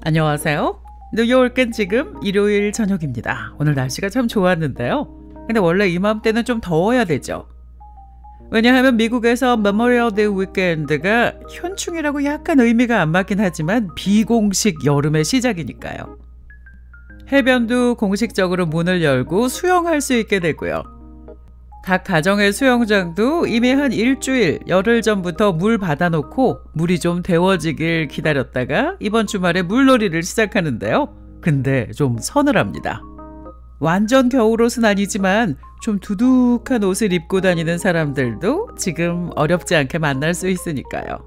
안녕하세요. 뉴욕은 지금 일요일 저녁입니다. 오늘 날씨가 참 좋았는데요. 근데 원래 이맘때는 좀 더워야 되죠. 왜냐하면 미국에서 메모리얼 데이 위켄드가 현충이라고 약간 의미가 안 맞긴 하지만 비공식 여름의 시작이니까요. 해변도 공식적으로 문을 열고 수영할 수 있게 되고요. 각 가정의 수영장도 이미 한 일주일, 열흘 전부터 물 받아놓고 물이 좀 데워지길 기다렸다가 이번 주말에 물놀이를 시작하는데요. 근데 좀 서늘합니다. 완전 겨울옷은 아니지만 좀 두둑한 옷을 입고 다니는 사람들도 지금 어렵지 않게 만날 수 있으니까요.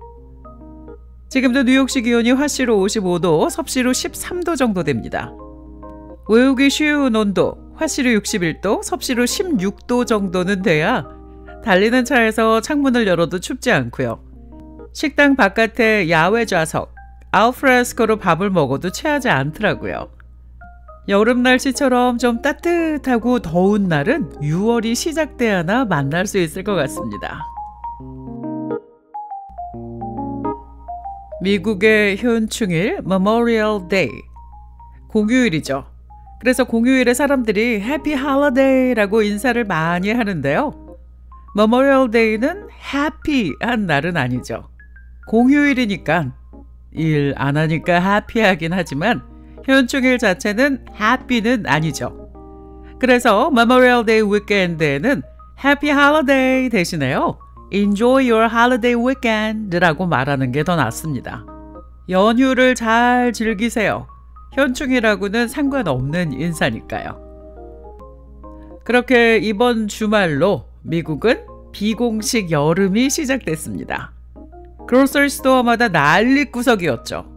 지금도 뉴욕시 기온이 화씨로 55도, 섭씨로 13도 정도 됩니다. 외우기 쉬운 온도, 화씨로 61도, 섭씨로 16도 정도는 돼야 달리는 차에서 창문을 열어도 춥지 않고요. 식당 바깥에 야외 좌석, 알프레스코로 밥을 먹어도 체하지 않더라고요. 여름 날씨처럼 좀 따뜻하고 더운 날은 6월이 시작돼야나 만날 수 있을 것 같습니다. 미국의 현충일 Memorial Day, 공휴일이죠. 그래서 공휴일에 사람들이 해피 할리데이라고 인사를 많이 하는데요. Memorial Day는 해피한 날은 아니죠. 공휴일이니까 일 안 하니까 해피하긴 하지만 현충일 자체는 해피는 아니죠. 그래서 Memorial Day weekend에는 해피 할리데이 대신에요. Enjoy your holiday weekend라고 말하는 게 더 낫습니다. 연휴를 잘 즐기세요. 현충일하고는 상관없는 인사니까요. 그렇게 이번 주말로 미국은 비공식 여름이 시작됐습니다. 그로서리 스토어마다 난리구석이었죠.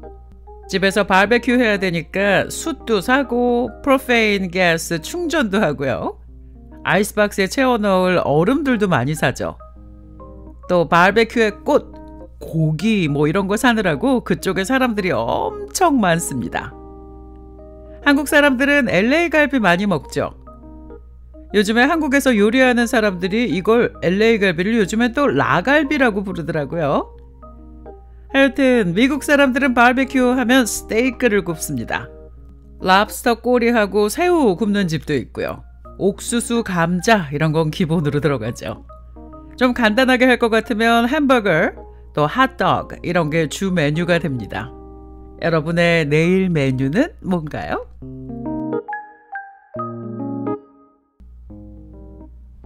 집에서 바베큐 해야 되니까 숯도 사고 프로페인 가스 충전도 하고요. 아이스박스에 채워넣을 얼음들도 많이 사죠. 또 바베큐의 꽃, 고기 뭐 이런 거 사느라고 그쪽에 사람들이 엄청 많습니다. 한국 사람들은 LA 갈비 많이 먹죠. 요즘에 한국에서 요리하는 사람들이 이걸 LA 갈비를 요즘에 또 라갈비라고 부르더라고요. 하여튼 미국 사람들은 바베큐 하면 스테이크를 굽습니다. 랍스터 꼬리하고 새우 굽는 집도 있고요. 옥수수, 감자 이런 건 기본으로 들어가죠. 좀 간단하게 할 것 같으면 햄버거, 또 핫도그 이런 게 주 메뉴가 됩니다. 여러분의 내일 메뉴는 뭔가요?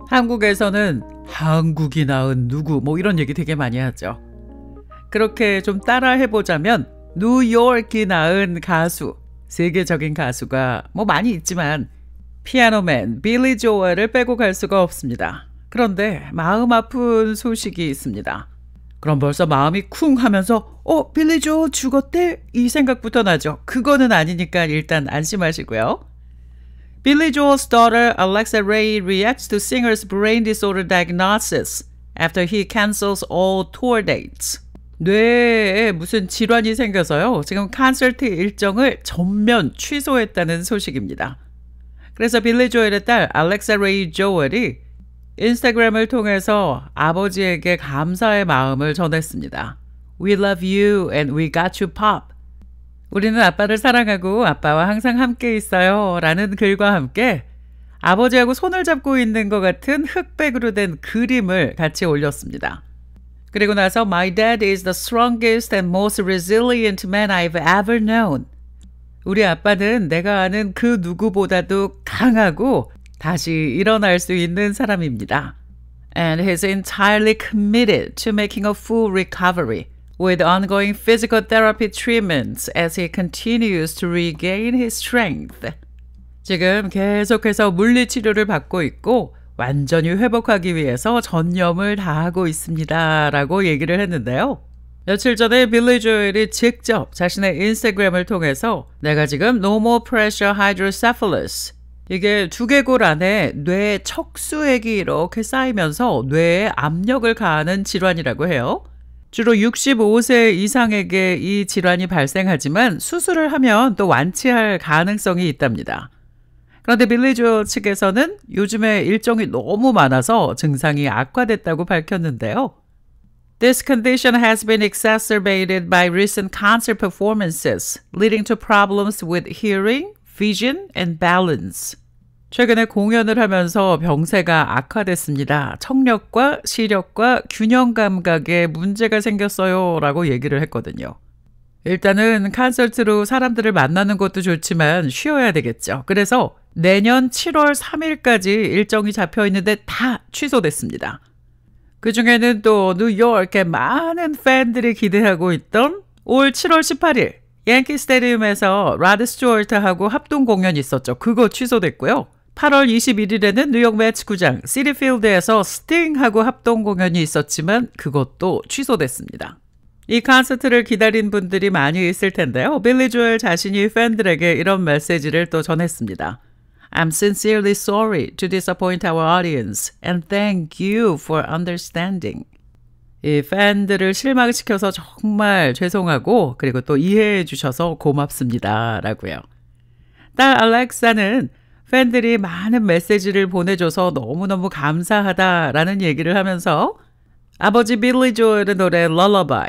한국에서는 한국이 낳은 누구 뭐 이런 얘기 되게 많이 하죠. 그렇게 좀 따라 해보자면 뉴욕이 낳은 가수, 세계적인 가수가 뭐 많이 있지만 피아노맨 빌리 조엘을 빼고 갈 수가 없습니다. 그런데 마음 아픈 소식이 있습니다. 그럼 벌써 마음이 쿵 하면서 빌리 조엘 죽었대? 이 생각부터 나죠. 그거는 아니니까 일단 안심하시고요. Billy Joel's daughter Alexa Ray reacts to singer's brain disorder diagnosis after he cancels all tour dates. 뇌에 무슨 질환이 생겨서요. 지금 콘서트 일정을 전면 취소했다는 소식입니다. 그래서 빌리 조엘의 딸 알렉사 레이 조엘이 인스타그램을 통해서 아버지에게 감사의 마음을 전했습니다. We love you and we got you pop. 우리는 아빠를 사랑하고 아빠와 항상 함께 있어요 라는 글과 함께 아버지하고 손을 잡고 있는 것 같은 흑백으로 된 그림을 같이 올렸습니다. 그리고 나서 My dad is the strongest and most resilient man I've ever known. 우리 아빠는 내가 아는 그 누구보다도 강하고 다시 일어날 수 있는 사람입니다. And he's entirely committed to making a full recovery with ongoing physical therapy treatments as he continues to regain his strength. 지금 계속해서 물리치료를 받고 있고 완전히 회복하기 위해서 전념을 다하고 있습니다 라고 얘기를 했는데요. 며칠 전에 빌리 조엘이 직접 자신의 인스타그램을 통해서 내가 지금 No more pressure hydrocephalus, 이게 두개골 안에 뇌 척수액이 이렇게 쌓이면서 뇌에 압력을 가하는 질환이라고 해요. 주로 65세 이상에게 이 질환이 발생하지만 수술을 하면 또 완치할 가능성이 있답니다. 그런데 빌리 조엘 측에서는 요즘에 일정이 너무 많아서 증상이 악화됐다고 밝혔는데요. This condition has been exacerbated by recent concert performances, leading to problems with hearing, vision, and balance. 최근에 공연을 하면서 병세가 악화됐습니다. 청력과 시력과 균형 감각에 문제가 생겼어요 라고 얘기를 했거든요. 일단은 콘서트로 사람들을 만나는 것도 좋지만 쉬어야 되겠죠. 그래서 내년 7월 3일까지 일정이 잡혀 있는데 다 취소됐습니다. 그중에는 또 뉴욕에 많은 팬들이 기대하고 있던 올 7월 18일 양키 스테디움에서 라드 스튜어트하고 합동 공연이 있었죠. 그거 취소됐고요. 8월 21일에는 뉴욕 매츠 구장 시티필드에서 스팅하고 합동 공연이 있었지만 그것도 취소됐습니다. 이 콘서트를 기다린 분들이 많이 있을 텐데요. 빌리 조엘 자신이 팬들에게 이런 메시지를 또 전했습니다. I'm sincerely sorry to disappoint our audience and thank you for understanding. 이 팬들을 실망시켜서 정말 죄송하고 그리고 또 이해해 주셔서 고맙습니다 라고요. 딸 알렉사는 팬들이 많은 메시지를 보내줘서 너무너무 감사하다라는 얘기를 하면서 아버지 빌리 조엘의 노래 Lullaby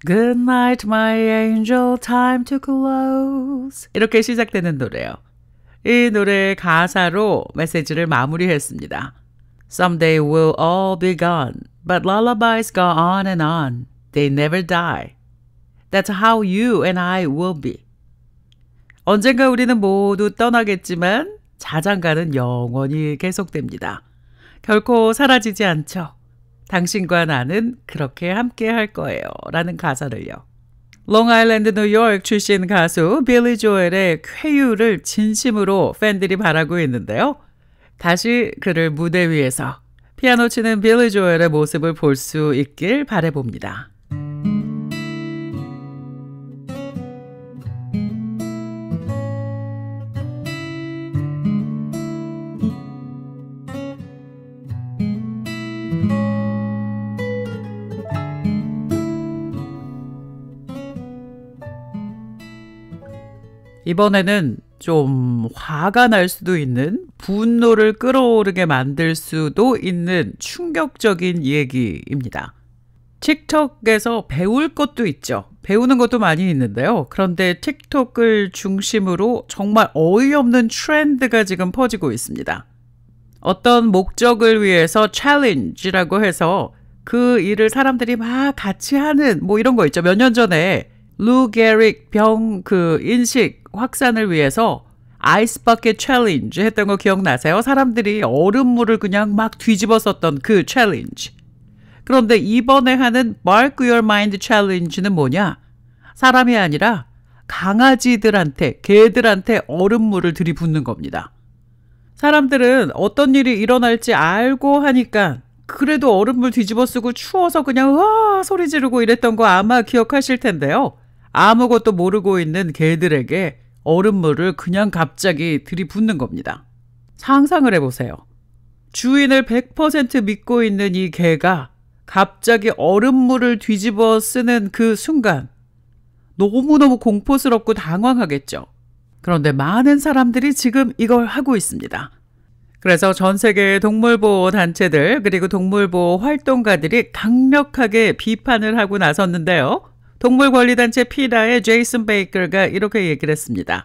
Good night my angel time to close 이렇게 시작되는 노래요. 이 노래의 가사로 메시지를 마무리했습니다. Someday we'll all be gone But lullabies go on and on They never die That's how you and I will be 언젠가 우리는 모두 떠나겠지만 자장가는 영원히 계속됩니다. 결코 사라지지 않죠. 당신과 나는 그렇게 함께 할 거예요. 라는 가사를요. 롱아일랜드 뉴욕 출신 가수 빌리 조엘의 쾌유를 진심으로 팬들이 바라고 있는데요. 다시 그를 무대 위에서 피아노 치는 빌리 조엘의 모습을 볼 수 있길 바라봅니다. 이번에는 좀 화가 날 수도 있는 분노를 끌어오르게 만들 수도 있는 충격적인 얘기입니다. 틱톡에서 배울 것도 있죠. 배우는 것도 많이 있는데요. 그런데 틱톡을 중심으로 정말 어이없는 트렌드가 지금 퍼지고 있습니다. 어떤 목적을 위해서 챌린지라고 해서 그 일을 사람들이 막 같이 하는 뭐 이런 거 있죠. 몇 년 전에 루 게릭 병 그 인식 확산을 위해서 아이스버킷 챌린지 했던 거 기억나세요? 사람들이 얼음물을 그냥 막 뒤집어 썼던 그 챌린지. 그런데 이번에 하는 Mark Your Mind 챌린지는 뭐냐? 사람이 아니라 강아지들한테, 개들한테 얼음물을 들이붓는 겁니다. 사람들은 어떤 일이 일어날지 알고 하니까 그래도 얼음물 뒤집어 쓰고 추워서 그냥 와 소리 지르고 이랬던 거 아마 기억하실 텐데요. 아무것도 모르고 있는 개들에게 얼음물을 그냥 갑자기 들이붓는 겁니다. 상상을 해보세요. 주인을 100% 믿고 있는 이 개가 갑자기 얼음물을 뒤집어 쓰는 그 순간 너무너무 공포스럽고 당황하겠죠. 그런데 많은 사람들이 지금 이걸 하고 있습니다. 그래서 전 세계의 동물보호 단체들 그리고 동물보호 활동가들이 강력하게 비판을 하고 나섰는데요. 동물권리단체 피다의 제이슨 베이커가 이렇게 얘기를 했습니다.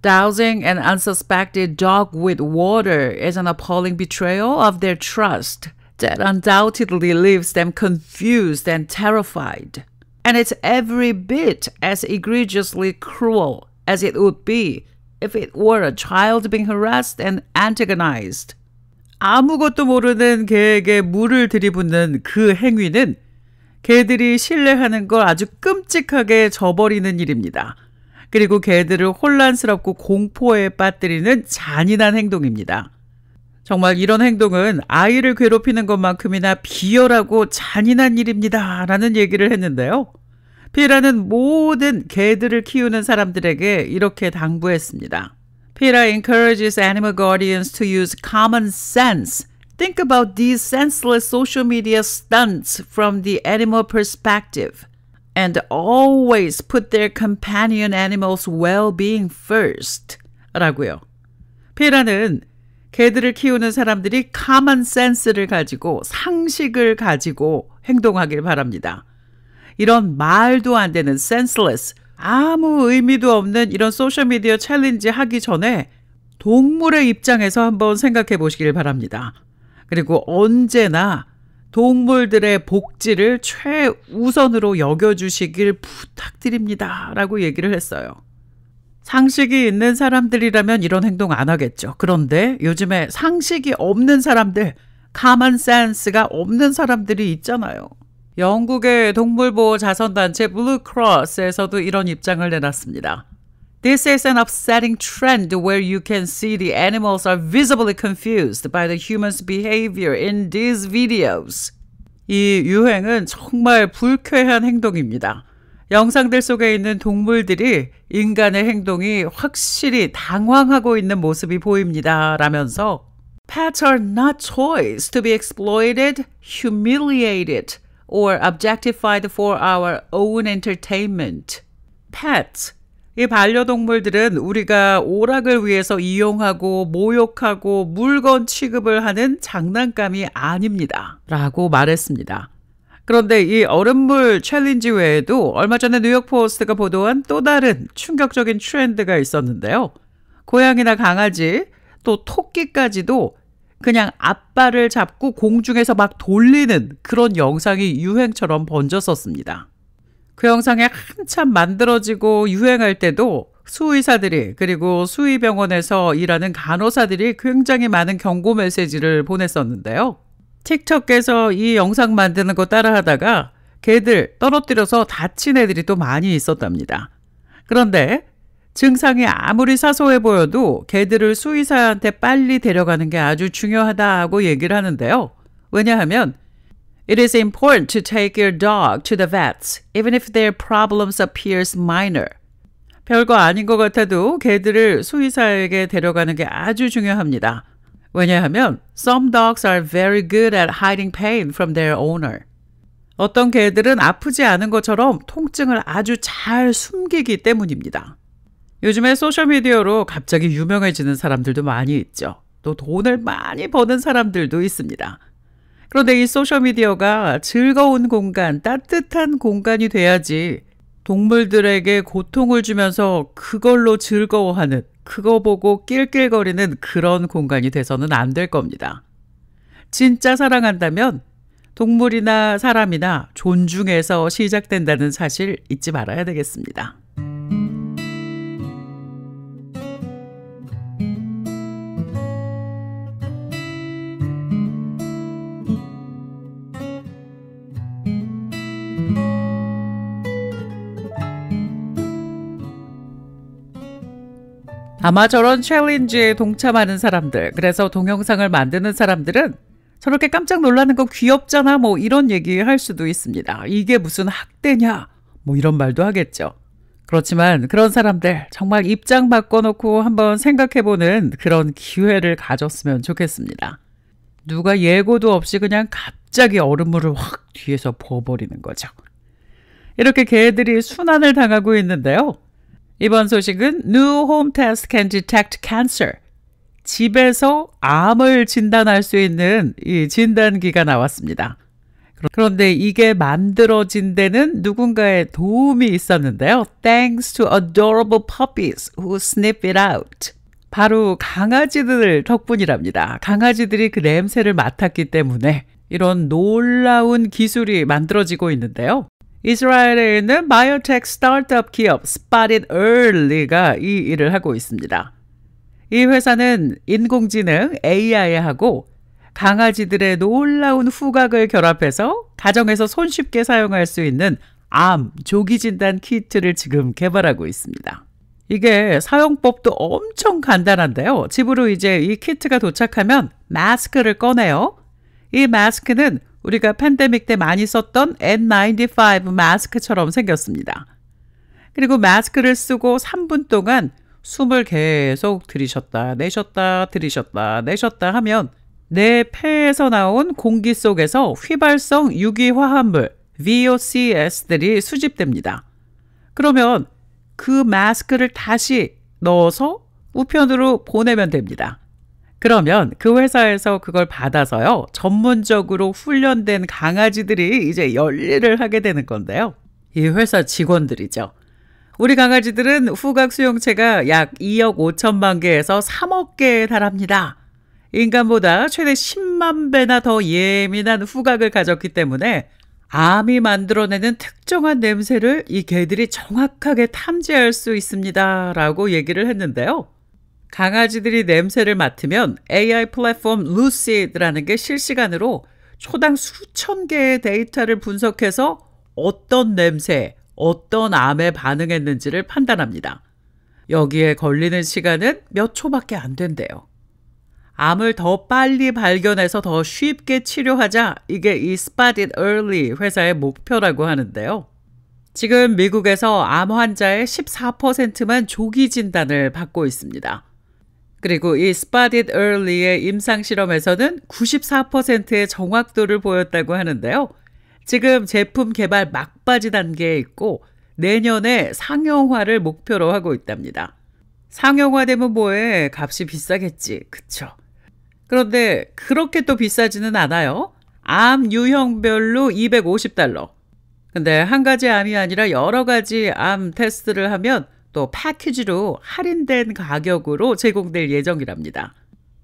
Dousing an unsuspected dog with water is an appalling betrayal of their trust that undoubtedly leaves them confused and terrified. And it's every bit as egregiously cruel as it would be if it were a child being harassed and antagonized. 아무것도 모르는 개에게 물을 들이붓는 그 행위는 개들이 신뢰하는 걸 아주 끔찍하게 저버리는 일입니다. 그리고 개들을 혼란스럽고 공포에 빠뜨리는 잔인한 행동입니다. 정말 이런 행동은 아이를 괴롭히는 것만큼이나 비열하고 잔인한 일입니다. 라는 얘기를 했는데요. 피라는 모든 개들을 키우는 사람들에게 이렇게 당부했습니다. PETA encourages animal guardians to use common sense Think about these senseless social media stunts from the animal perspective and always put their companion animals' well-being first. 라고요. 피라는 개들을 키우는 사람들이 common sense를 가지고 상식을 가지고 행동하길 바랍니다. 이런 말도 안 되는 senseless, 아무 의미도 없는 이런 소셜미디어 챌린지 하기 전에 동물의 입장에서 한번 생각해 보시길 바랍니다. 그리고 언제나 동물들의 복지를 최우선으로 여겨주시길 부탁드립니다. 라고 얘기를 했어요. 상식이 있는 사람들이라면 이런 행동 안 하겠죠. 그런데 요즘에 상식이 없는 사람들, common sense가 없는 사람들이 있잖아요. 영국의 동물보호 자선단체 블루크로스에서도 이런 입장을 내놨습니다. This is an upsetting trend where you can see the animals are visibly confused by the humans' behavior in these videos. 이 유행은 정말 불쾌한 행동입니다. 영상들 속에 있는 동물들이 인간의 행동이 확실히 당황하고 있는 모습이 보입니다. 라면서 Pets are not toys to be exploited, humiliated, or objectified for our own entertainment. Pets, 이 반려동물들은 우리가 오락을 위해서 이용하고 모욕하고 물건 취급을 하는 장난감이 아닙니다. 라고 말했습니다. 그런데 이 얼음물 챌린지 외에도 얼마 전에 뉴욕포스트가 보도한 또 다른 충격적인 트렌드가 있었는데요. 고양이나 강아지, 또 토끼까지도 그냥 앞발을 잡고 공중에서 막 돌리는 그런 영상이 유행처럼 번졌었습니다. 그 영상이 한참 만들어지고 유행할 때도 수의사들이 그리고 수의병원에서 일하는 간호사들이 굉장히 많은 경고 메시지를 보냈었는데요. 틱톡에서 이 영상 만드는 거 따라하다가 개들 떨어뜨려서 다친 애들이 또 많이 있었답니다. 그런데 증상이 아무리 사소해 보여도 개들을 수의사한테 빨리 데려가는 게 아주 중요하다고 얘기를 하는데요. 왜냐하면 It is important to take your dog to the vets, even if their problems appears minor. 별거 아닌 것 같아도 개들을 수의사에게 데려가는 게 아주 중요합니다. 왜냐하면 Some dogs are very good at hiding pain from their owner. 어떤 개들은 아프지 않은 것처럼 통증을 아주 잘 숨기기 때문입니다. 요즘에 소셜미디어로 갑자기 유명해지는 사람들도 많이 있죠. 또 돈을 많이 버는 사람들도 있습니다. 그런데 이 소셜미디어가 즐거운 공간, 따뜻한 공간이 돼야지 동물들에게 고통을 주면서 그걸로 즐거워하는, 그거 보고 낄낄거리는 그런 공간이 돼서는 안 될 겁니다. 진짜 사랑한다면 동물이나 사람이나 존중해서 시작된다는 사실 잊지 말아야 되겠습니다. 아마 저런 챌린지에 동참하는 사람들, 그래서 동영상을 만드는 사람들은 저렇게 깜짝 놀라는 거 귀엽잖아, 뭐 이런 얘기 할 수도 있습니다. 이게 무슨 학대냐, 뭐 이런 말도 하겠죠. 그렇지만 그런 사람들 정말 입장 바꿔놓고 한번 생각해보는 그런 기회를 가졌으면 좋겠습니다. 누가 예고도 없이 그냥 갑자기 얼음물을 확 뒤에서 부어버리는 거죠. 이렇게 개들이 순환을 당하고 있는데요. 이번 소식은 New home test can detect cancer. 집에서 암을 진단할 수 있는 이 진단기가 나왔습니다. 그런데 이게 만들어진 데는 누군가의 도움이 있었는데요. Thanks to adorable puppies who sniff it out. 바로 강아지들 덕분이랍니다. 강아지들이 그 냄새를 맡았기 때문에 이런 놀라운 기술이 만들어지고 있는데요. 이스라엘에 있는 바이오텍 스타트업 기업 Spotted Early가 이 일을 하고 있습니다. 이 회사는 인공지능 AI하고 강아지들의 놀라운 후각을 결합해서 가정에서 손쉽게 사용할 수 있는 암 조기 진단 키트를 지금 개발하고 있습니다. 이게 사용법도 엄청 간단한데요. 집으로 이제 이 키트가 도착하면 마스크를 꺼내요. 이 마스크는 우리가 팬데믹 때 많이 썼던 N95 마스크처럼 생겼습니다. 그리고 마스크를 쓰고 3분 동안 숨을 계속 들이셨다 내셨다 들이셨다 내셨다 하면 내 폐에서 나온 공기 속에서 휘발성 유기화합물 VOCs들이 수집됩니다. 그러면 그 마스크를 다시 넣어서 우편으로 보내면 됩니다. 그러면 그 회사에서 그걸 받아서요, 전문적으로 훈련된 강아지들이 이제 열일을 하게 되는 건데요. 이 회사 직원들이죠. 우리 강아지들은 후각 수용체가 약 2억 5천만 개에서 3억 개에 달합니다. 인간보다 최대 10만 배나 더 예민한 후각을 가졌기 때문에 암이 만들어내는 특정한 냄새를 이 개들이 정확하게 탐지할 수 있습니다. 라고 얘기를 했는데요. 강아지들이 냄새를 맡으면 AI 플랫폼 루시드라는 게 실시간으로 초당 수천 개의 데이터를 분석해서 어떤 냄새, 어떤 암에 반응했는지를 판단합니다. 여기에 걸리는 시간은 몇 초밖에 안 된대요. 암을 더 빨리 발견해서 더 쉽게 치료하자, 이게 이 Spot It Early 회사의 목표라고 하는데요. 지금 미국에서 암 환자의 14%만 조기 진단을 받고 있습니다. 그리고 이 Spot It Early의 임상실험에서는 94%의 정확도를 보였다고 하는데요. 지금 제품 개발 막바지 단계에 있고 내년에 상용화를 목표로 하고 있답니다. 상용화되면 뭐해? 값이 비싸겠지. 그쵸? 그런데 그렇게 또 비싸지는 않아요. 암 유형별로 $250. 근데 한 가지 암이 아니라 여러 가지 암 테스트를 하면 또 패키지로 할인된 가격으로 제공될 예정이랍니다.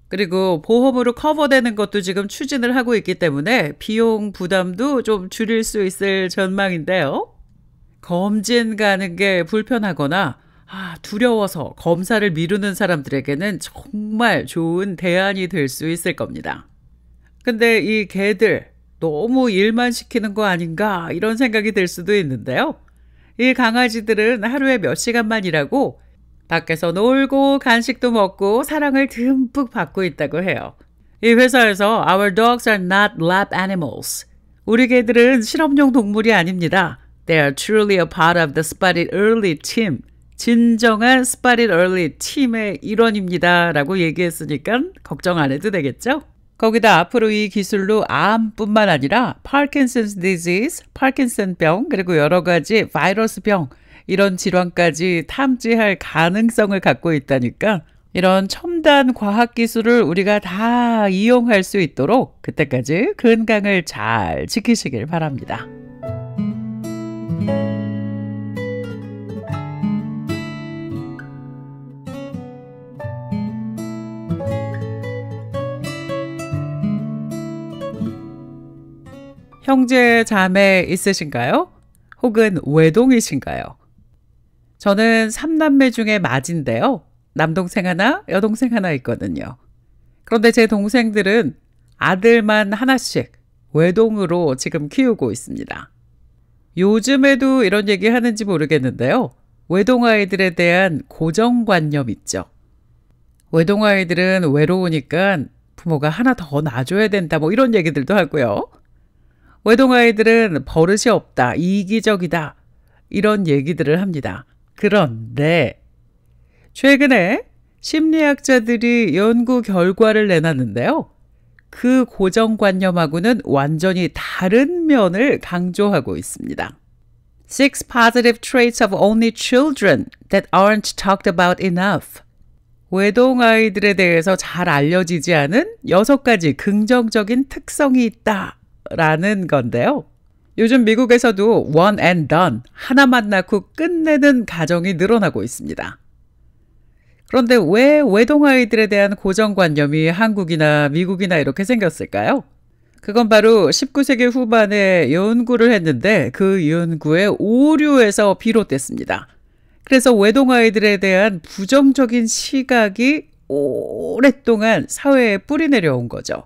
그리고 보험으로 커버되는 것도 지금 추진을 하고 있기 때문에 비용 부담도 좀 줄일 수 있을 전망인데요. 검진 가는 게 불편하거나 두려워서 검사를 미루는 사람들에게는 정말 좋은 대안이 될 수 있을 겁니다. 근데 이 개들 너무 일만 시키는 거 아닌가 이런 생각이 들 수도 있는데요. 이 강아지들은 하루에 몇 시간만 일하고 밖에서 놀고 간식도 먹고 사랑을 듬뿍 받고 있다고 해요. 이 회사에서 Our dogs are not lab animals. 우리 개들은 실험용 동물이 아닙니다. They are truly a part of the Spot It Early team. 진정한 Spot It Early 팀의 일원입니다. 라고 얘기했으니까 걱정 안 해도 되겠죠? 거기다 앞으로 이 기술로 암뿐만 아니라 Parkinson's disease, 파킨슨병, 그리고 여러 가지 바이러스병, 이런 질환까지 탐지할 가능성을 갖고 있다니까 이런 첨단 과학기술을 우리가 다 이용할 수 있도록 그때까지 건강을 잘 지키시길 바랍니다. 형제, 자매 있으신가요? 혹은 외동이신가요? 저는 3남매 중에 맏인데요. 남동생 하나, 여동생 하나 있거든요. 그런데 제 동생들은 아들만 하나씩 외동으로 지금 키우고 있습니다. 요즘에도 이런 얘기 하는지 모르겠는데요. 외동아이들에 대한 고정관념 있죠. 외동아이들은 외로우니까 부모가 하나 더 낳아줘야 된다, 뭐 이런 얘기들도 하고요. 외동아이들은 버릇이 없다, 이기적이다, 이런 얘기들을 합니다. 그런데 최근에 심리학자들이 연구 결과를 내놨는데요. 그 고정관념하고는 완전히 다른 면을 강조하고 있습니다. 6 positive traits of only children that aren't talked about enough. 외동아이들에 대해서 잘 알려지지 않은 6가지 긍정적인 특성이 있다라는 건데요. 요즘 미국에서도 one and done, 하나만 낳고 끝내는 가정이 늘어나고 있습니다. 그런데 왜 외동아이들에 대한 고정관념이 한국이나 미국이나 이렇게 생겼을까요? 그건 바로 19세기 후반에 연구를 했는데 그 연구의 오류에서 비롯됐습니다. 그래서 외동아이들에 대한 부정적인 시각이 오랫동안 사회에 뿌리 내려온 거죠.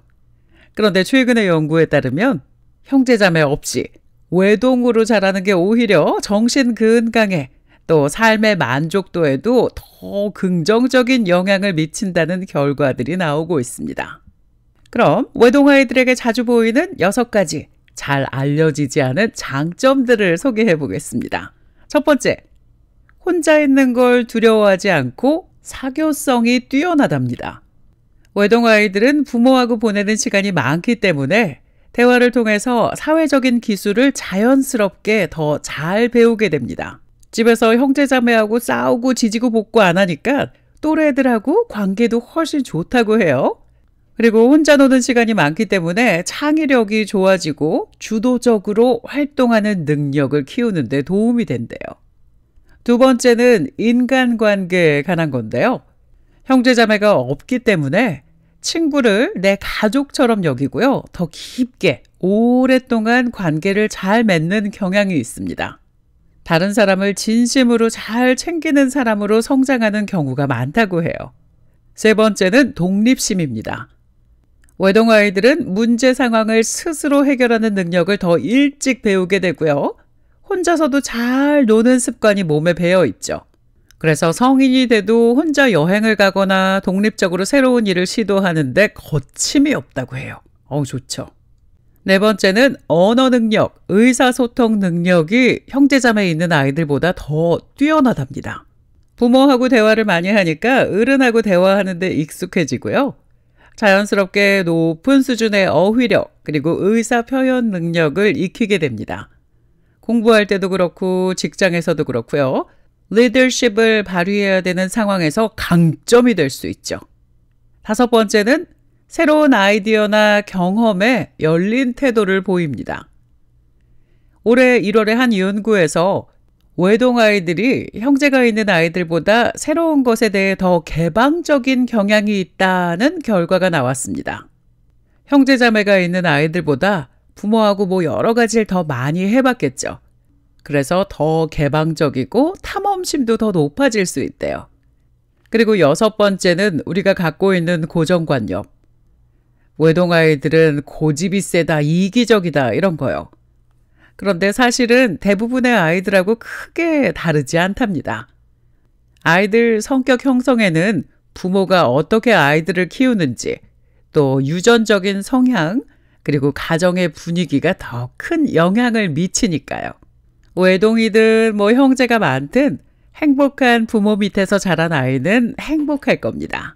그런데 최근의 연구에 따르면 형제자매 없이 외동으로 자라는 게 오히려 정신 건강에 또 삶의 만족도에도 더 긍정적인 영향을 미친다는 결과들이 나오고 있습니다. 그럼 외동아이들에게 자주 보이는 6가지 잘 알려지지 않은 장점들을 소개해 보겠습니다. 첫 번째, 혼자 있는 걸 두려워하지 않고 사교성이 뛰어나답니다. 외동아이들은 부모하고 보내는 시간이 많기 때문에 대화를 통해서 사회적인 기술을 자연스럽게 더 잘 배우게 됩니다. 집에서 형제자매하고 싸우고 지지고 볶고 안 하니까 또래들하고 관계도 훨씬 좋다고 해요. 그리고 혼자 노는 시간이 많기 때문에 창의력이 좋아지고 주도적으로 활동하는 능력을 키우는 데 도움이 된대요. 두 번째는 인간관계에 관한 건데요. 형제자매가 없기 때문에 친구를 내 가족처럼 여기고요. 더 깊게 오랫동안 관계를 잘 맺는 경향이 있습니다. 다른 사람을 진심으로 잘 챙기는 사람으로 성장하는 경우가 많다고 해요. 세 번째는 독립심입니다. 외동아이들은 문제 상황을 스스로 해결하는 능력을 더 일찍 배우게 되고요. 혼자서도 잘 노는 습관이 몸에 배어 있죠. 그래서 성인이 돼도 혼자 여행을 가거나 독립적으로 새로운 일을 시도하는데 거침이 없다고 해요. 좋죠. 네 번째는 언어 능력, 의사소통 능력이 형제자매 있는 아이들보다 더 뛰어나답니다. 부모하고 대화를 많이 하니까 어른하고 대화하는 데 익숙해지고요. 자연스럽게 높은 수준의 어휘력 그리고 의사 표현 능력을 익히게 됩니다. 공부할 때도 그렇고 직장에서도 그렇고요. 리더십을 발휘해야 되는 상황에서 강점이 될 수 있죠. 다섯 번째는 새로운 아이디어나 경험에 열린 태도를 보입니다. 올해 1월에 한 연구에서 외동아이들이 형제가 있는 아이들보다 새로운 것에 대해 더 개방적인 경향이 있다는 결과가 나왔습니다. 형제자매가 있는 아이들보다 부모하고 여러 가지를 더 많이 해봤겠죠. 그래서 더 개방적이고 탐험심도 더 높아질 수 있대요. 그리고 여섯 번째는 우리가 갖고 있는 고정관념. 외동아이들은 고집이 세다, 이기적이다 이런 거요. 그런데 사실은 대부분의 아이들하고 크게 다르지 않답니다. 아이들 성격 형성에는 부모가 어떻게 아이들을 키우는지, 또 유전적인 성향, 그리고 가정의 분위기가 더 큰 영향을 미치니까요. 외동이든 형제가 많든 행복한 부모 밑에서 자란 아이는 행복할 겁니다.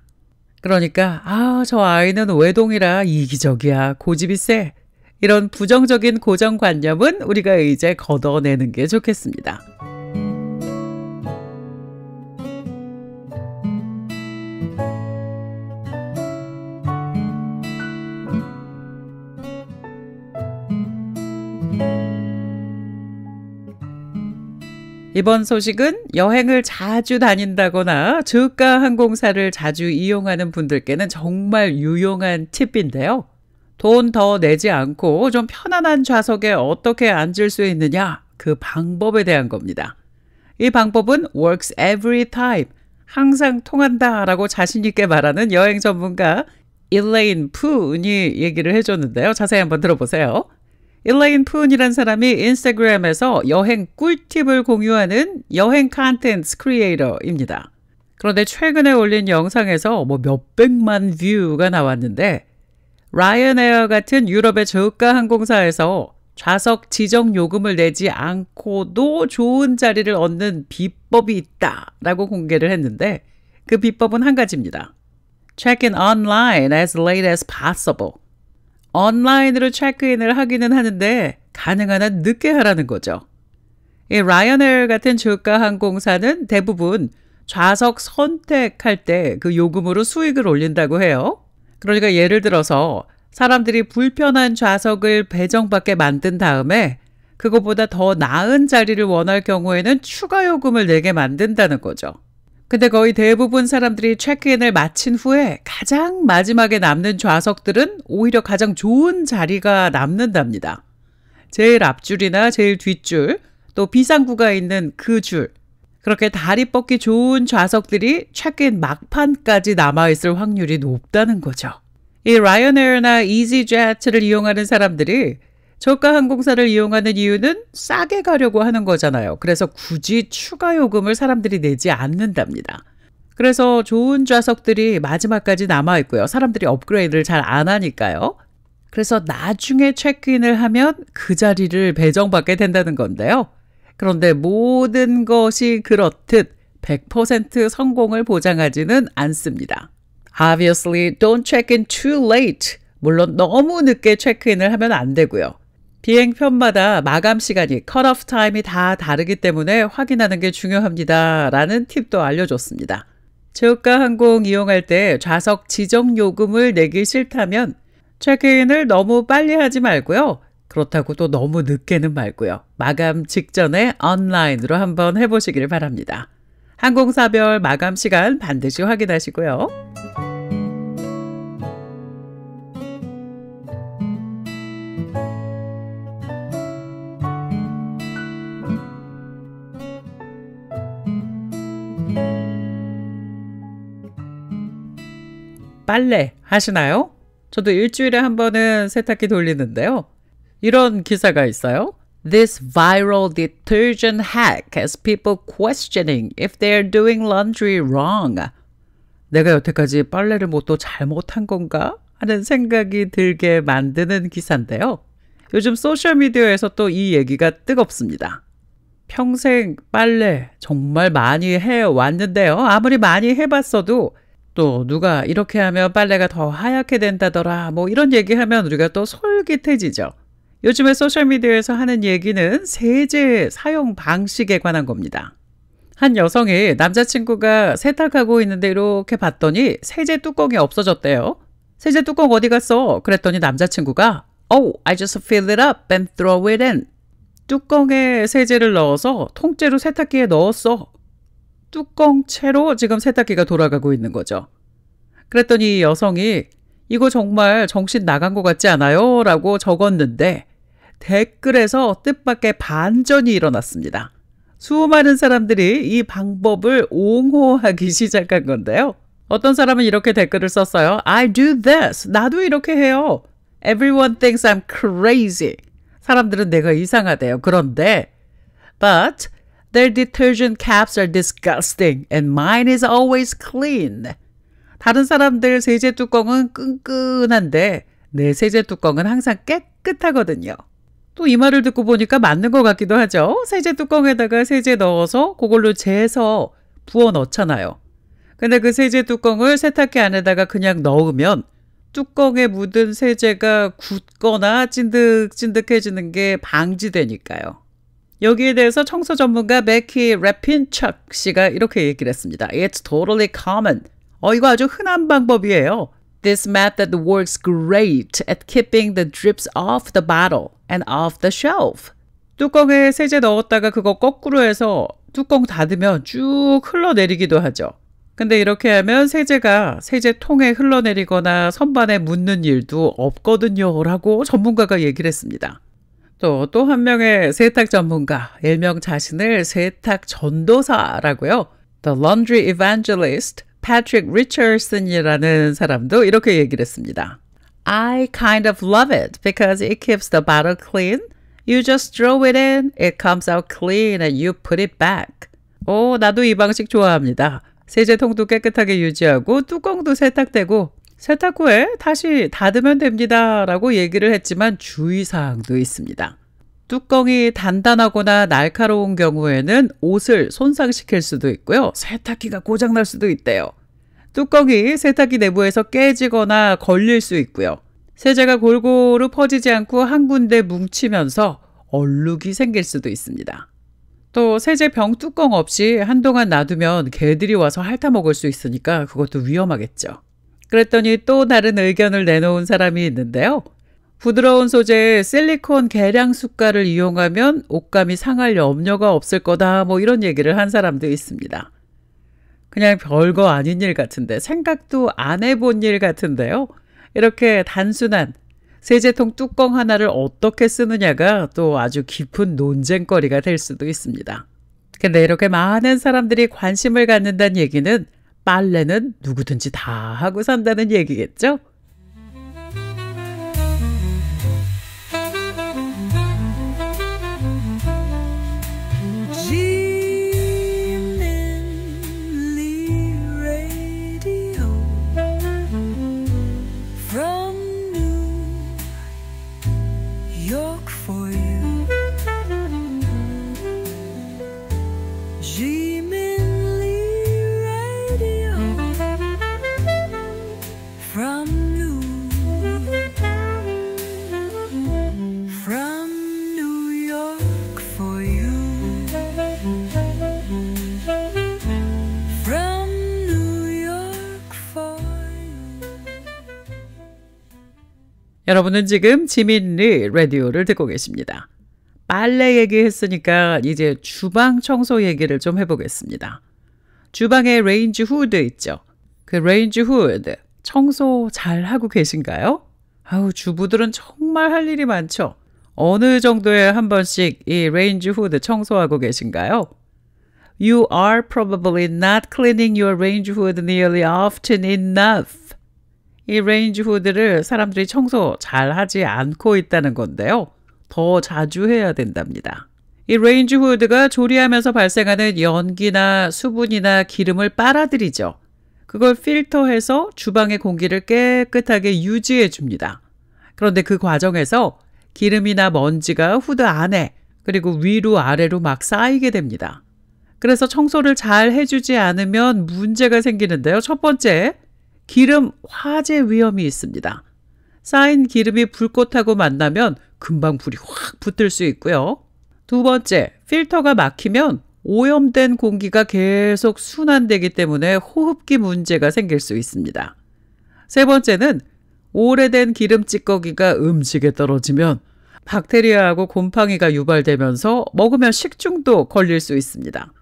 그러니까 저 아이는 외동이라 이기적이야, 고집이 세. 이런 부정적인 고정관념은 우리가 이제 걷어내는 게 좋겠습니다. 이번 소식은 여행을 자주 다닌다거나 저가 항공사를 자주 이용하는 분들께는 정말 유용한 팁인데요. 돈 더 내지 않고 좀 편안한 좌석에 어떻게 앉을 수 있느냐, 그 방법에 대한 겁니다. 이 방법은 works every time, 항상 통한다라고 자신 있게 말하는 여행 전문가 일레인 푼이 얘기를 해줬는데요. 자세히 한번 들어보세요. 일레인 푼이란 사람이 인스타그램에서 여행 꿀팁을 공유하는 여행 컨텐츠 크리에이터입니다. 그런데 최근에 올린 영상에서 몇백만 뷰가 나왔는데 라이언에어 같은 유럽의 저가 항공사에서 좌석 지정 요금을 내지 않고도 좋은 자리를 얻는 비법이 있다라고 공개를 했는데 그 비법은 한 가지입니다. Check-in online as late as possible. 온라인으로 체크인을 하기는 하는데 가능한 한 늦게 하라는 거죠. 이 라이언에어 같은 저가 항공사는 대부분 좌석 선택할 때 그 요금으로 수익을 올린다고 해요. 그러니까 예를 들어서 사람들이 불편한 좌석을 배정받게 만든 다음에 그것보다 더 나은 자리를 원할 경우에는 추가 요금을 내게 만든다는 거죠. 근데 거의 대부분 사람들이 체크인을 마친 후에 가장 마지막에 남는 좌석들은 오히려 가장 좋은 자리가 남는답니다. 제일 앞줄이나 제일 뒷줄, 또 비상구가 있는 그 줄, 그렇게 다리 뻗기 좋은 좌석들이 체크인 막판까지 남아있을 확률이 높다는 거죠. 이 라이언에어나 이지젯을 이용하는 사람들이 저가 항공사를 이용하는 이유는 싸게 가려고 하는 거잖아요. 그래서 굳이 추가 요금을 사람들이 내지 않는답니다. 그래서 좋은 좌석들이 마지막까지 남아있고요. 사람들이 업그레이드를 잘 안 하니까요. 그래서 나중에 체크인을 하면 그 자리를 배정받게 된다는 건데요. 그런데 모든 것이 그렇듯 100% 성공을 보장하지는 않습니다. Obviously, don't check in too late. 물론 너무 늦게 체크인을 하면 안 되고요. 비행편마다 마감 시간이, 컷오프 타임이 다 다르기 때문에 확인하는 게 중요합니다. 라는 팁도 알려줬습니다. 저가 항공 이용할 때 좌석 지정 요금을 내기 싫다면 체크인을 너무 빨리 하지 말고요. 그렇다고 또 너무 늦게는 말고요. 마감 직전에 온라인으로 한번 해보시길 바랍니다. 항공사별 마감 시간 반드시 확인하시고요. 빨래 하시나요? 저도 일주일에 한 번은 세탁기 돌리는데요. 이런 기사가 있어요. This viral detergent hack has people questioning if they're doing laundry wrong. 내가 여태까지 빨래를 뭐 또 잘못한 건가? 하는 생각이 들게 만드는 기사인데요. 요즘 소셜미디어에서 또 이 얘기가 뜨겁습니다. 평생 빨래 정말 많이 해왔는데요. 아무리 많이 해봤어도 또 누가 이렇게 하면 빨래가 더 하얗게 된다더라 뭐 이런 얘기하면 우리가 또 솔깃해지죠. 요즘에 소셜미디어에서 하는 얘기는 세제 사용 방식에 관한 겁니다. 한 여성이 남자친구가 세탁하고 있는데 이렇게 봤더니 세제 뚜껑이 없어졌대요. 세제 뚜껑 어디 갔어? 그랬더니 남자친구가 Oh, I just fill it up and throw it in. 뚜껑에 세제를 넣어서 통째로 세탁기에 넣었어. 뚜껑채로 지금 세탁기가 돌아가고 있는 거죠. 그랬더니 이 여성이 이거 정말 정신 나간 것 같지 않아요? 라고 적었는데 댓글에서 뜻밖의 반전이 일어났습니다. 수많은 사람들이 이 방법을 옹호하기 시작한 건데요. 어떤 사람은 이렇게 댓글을 썼어요. I do this. 나도 이렇게 해요. Everyone thinks I'm crazy. 사람들은 내가 이상하대요. 그런데 But their detergent caps are disgusting and mine is always clean. 다른 사람들 세제 뚜껑은 끈끈한데 내 세제 뚜껑은 항상 깨끗하거든요. 또 이 말을 듣고 보니까 맞는 것 같기도 하죠. 세제 뚜껑에다가 세제 넣어서 그걸로 재서 부어 넣잖아요. 근데 그 세제 뚜껑을 세탁기 안에다가 그냥 넣으면 뚜껑에 묻은 세제가 굳거나 찐득찐득해지는 게 방지되니까요. 여기에 대해서 청소 전문가 베키 레핀척 씨가 이렇게 얘기를 했습니다. It's totally common. 이거 아주 흔한 방법이에요. This method works great at keeping the drips off the bottle and off the shelf. 뚜껑에 세제 넣었다가 그거 거꾸로 해서 뚜껑 닫으면 쭉 흘러내리기도 하죠. 근데 이렇게 하면 세제가 세제통에 흘러내리거나 선반에 묻는 일도 없거든요. 라고 전문가가 얘기를 했습니다. 또 한 명의 세탁 전문가, 일명 자신을 세탁 전도사라고요. The Laundry Evangelist Patrick Richardson이라는 사람도 이렇게 얘기를 했습니다. I kind of love it because it keeps the bottle clean. You just throw it in, it comes out clean and you put it back. 나도 이 방식 좋아합니다. 세제통도 깨끗하게 유지하고 뚜껑도 세탁되고 세탁 후에 다시 닫으면 됩니다. 라고 얘기를 했지만 주의사항도 있습니다. 뚜껑이 단단하거나 날카로운 경우에는 옷을 손상시킬 수도 있고요. 세탁기가 고장날 수도 있대요. 뚜껑이 세탁기 내부에서 깨지거나 걸릴 수 있고요. 세제가 골고루 퍼지지 않고 한 군데 뭉치면서 얼룩이 생길 수도 있습니다. 또 세제 병 뚜껑 없이 한동안 놔두면 개들이 와서 핥아먹을 수 있으니까 그것도 위험하겠죠. 그랬더니 또 다른 의견을 내놓은 사람이 있는데요. 부드러운 소재의 실리콘 계량 숟갈을 이용하면 옷감이 상할 염려가 없을 거다 뭐 이런 얘기를 한 사람도 있습니다. 그냥 별거 아닌 일 같은데 생각도 안 해본 일 같은데요. 이렇게 단순한 세제통 뚜껑 하나를 어떻게 쓰느냐가 또 아주 깊은 논쟁거리가 될 수도 있습니다. 근데 이렇게 많은 사람들이 관심을 갖는다는 얘기는 빨래는 누구든지 다 하고 산다는 얘기겠죠? 여러분은 지금 지민리 라디오를 듣고 계십니다. 빨래 얘기했으니까 이제 주방 청소 얘기를 좀 해보겠습니다. 주방에 레인지 후드 있죠. 그 레인지 후드 청소 잘 하고 계신가요? 아우, 주부들은 정말 할 일이 많죠. 어느 정도에 한 번씩 이 레인지 후드 청소하고 계신가요? You are probably not cleaning your range hood nearly often enough. 이 레인지 후드를 사람들이 청소 잘 하지 않고 있다는 건데요. 더 자주 해야 된답니다. 이 레인지 후드가 조리하면서 발생하는 연기나 수분이나 기름을 빨아들이죠. 그걸 필터해서 주방의 공기를 깨끗하게 유지해 줍니다. 그런데 그 과정에서 기름이나 먼지가 후드 안에 그리고 위로 아래로 막 쌓이게 됩니다. 그래서 청소를 잘 해주지 않으면 문제가 생기는데요. 첫 번째, 기름 화재 위험이 있습니다. 쌓인 기름이 불꽃하고 만나면 금방 불이 확 붙을 수 있고요. 두 번째, 필터가 막히면 오염된 공기가 계속 순환되기 때문에 호흡기 문제가 생길 수 있습니다. 세 번째는 오래된 기름 찌꺼기가 음식에 떨어지면 박테리아하고 곰팡이가 유발되면서 먹으면 식중독 걸릴 수 있습니다.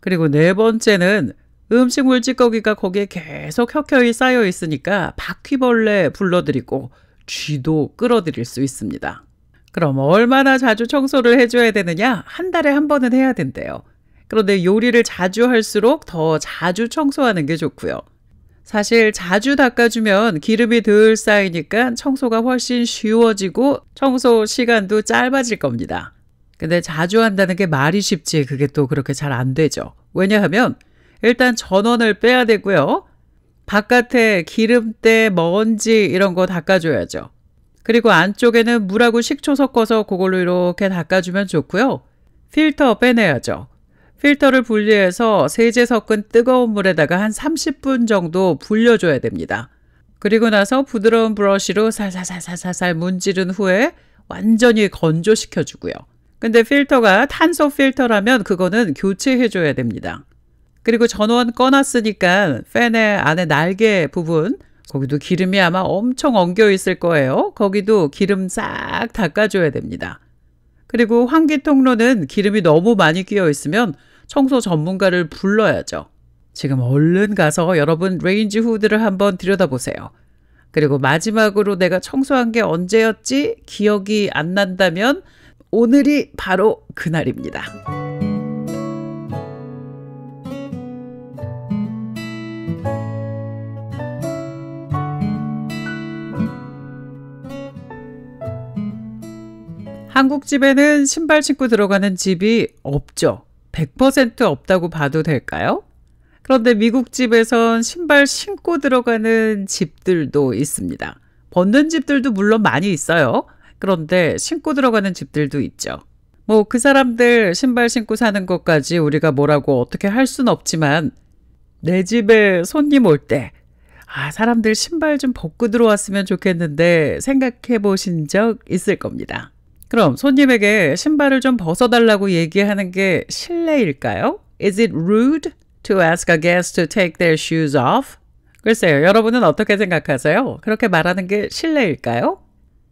그리고 네 번째는 음식물 찌꺼기가 거기에 계속 켜켜이 쌓여 있으니까 바퀴벌레 불러들이고 쥐도 끌어들일 수 있습니다. 그럼 얼마나 자주 청소를 해줘야 되느냐? 한 달에 한 번은 해야 된대요. 그런데 요리를 자주 할수록 더 자주 청소하는 게 좋고요. 사실 자주 닦아주면 기름이 덜 쌓이니까 청소가 훨씬 쉬워지고 청소 시간도 짧아질 겁니다. 근데 자주 한다는 게 말이 쉽지 그게 또 그렇게 잘 안 되죠. 왜냐하면 일단 전원을 빼야 되고요. 바깥에 기름때, 먼지 이런 거 닦아줘야죠. 그리고 안쪽에는 물하고 식초 섞어서 그걸로 이렇게 닦아주면 좋고요. 필터 빼내야죠. 필터를 분리해서 세제 섞은 뜨거운 물에다가 한 30분 정도 불려줘야 됩니다. 그리고 나서 부드러운 브러쉬로 살살살살살 문지른 후에 완전히 건조시켜주고요. 근데 필터가 탄소 필터라면 그거는 교체해줘야 됩니다. 그리고 전원 꺼놨으니까 팬의 안에 날개 부분, 거기도 기름이 아마 엄청 엉겨 있을 거예요. 거기도 기름 싹 닦아줘야 됩니다. 그리고 환기 통로는 기름이 너무 많이 끼어 있으면 청소 전문가를 불러야죠. 지금 얼른 가서 여러분 레인지 후드를 한번 들여다보세요. 그리고 마지막으로 내가 청소한 게 언제였지? 기억이 안 난다면 오늘이 바로 그날입니다. 한국 집에는 신발 신고 들어가는 집이 없죠. 100% 없다고 봐도 될까요? 그런데 미국 집에선 신발 신고 들어가는 집들도 있습니다. 벗는 집들도 물론 많이 있어요. 그런데 신고 들어가는 집들도 있죠. 뭐 그 사람들 신발 신고 사는 것까지 우리가 뭐라고 어떻게 할 순 없지만 내 집에 손님 올 때 사람들 신발 좀 벗고 들어왔으면 좋겠는데 생각해 보신 적 있을 겁니다. 그럼 손님에게 신발을 좀 벗어달라고 얘기하는 게 실례일까요? Is it rude to ask a guest to take their shoes off? 글쎄요, 여러분은 어떻게 생각하세요? 그렇게 말하는 게 실례일까요?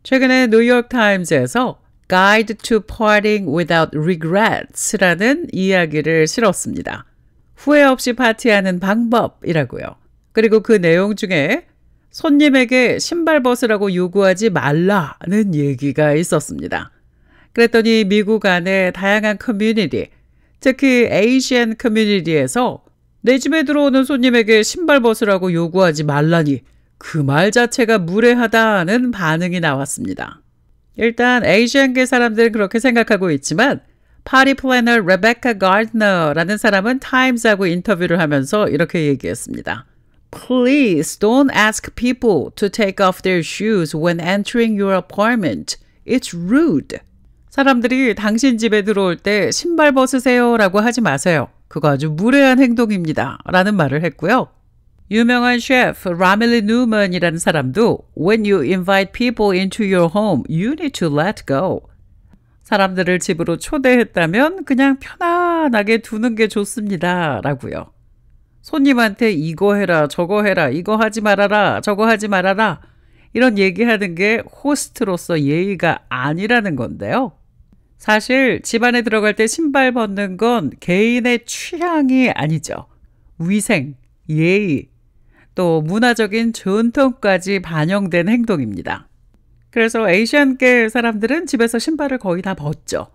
최근에 뉴욕 타임즈에서 Guide to Partying Without Regrets라는 이야기를 실었습니다. 후회 없이 파티하는 방법이라고요. 그리고 그 내용 중에 손님에게 신발 벗으라고 요구하지 말라는 얘기가 있었습니다. 그랬더니 미국 안에 다양한 커뮤니티, 특히 에이시안 커뮤니티에서 내 집에 들어오는 손님에게 신발 벗으라고 요구하지 말라니 그 말 자체가 무례하다는 반응이 나왔습니다. 일단 에이시안계 사람들은 그렇게 생각하고 있지만 파티 플래너 레베카 가드너라는 사람은 타임즈하고 인터뷰를 하면서 이렇게 얘기했습니다. Please don't ask people to take off their shoes when entering your apartment. It's rude. 사람들이 당신 집에 들어올 때 신발 벗으세요 라고 하지 마세요. 그거 아주 무례한 행동입니다. 라는 말을 했고요. 유명한 셰프 라밀리 누먼이라는 사람도 When you invite people into your home, you need to let go. 사람들을 집으로 초대했다면 그냥 편안하게 두는 게 좋습니다. 라고요. 손님한테 이거 해라, 저거 해라, 이거 하지 말아라, 저거 하지 말아라. 이런 얘기하는 게 호스트로서 예의가 아니라는 건데요. 사실 집안에 들어갈 때 신발 벗는 건 개인의 취향이 아니죠. 위생, 예의, 또 문화적인 전통까지 반영된 행동입니다. 그래서 아시안계 사람들은 집에서 신발을 거의 다 벗죠.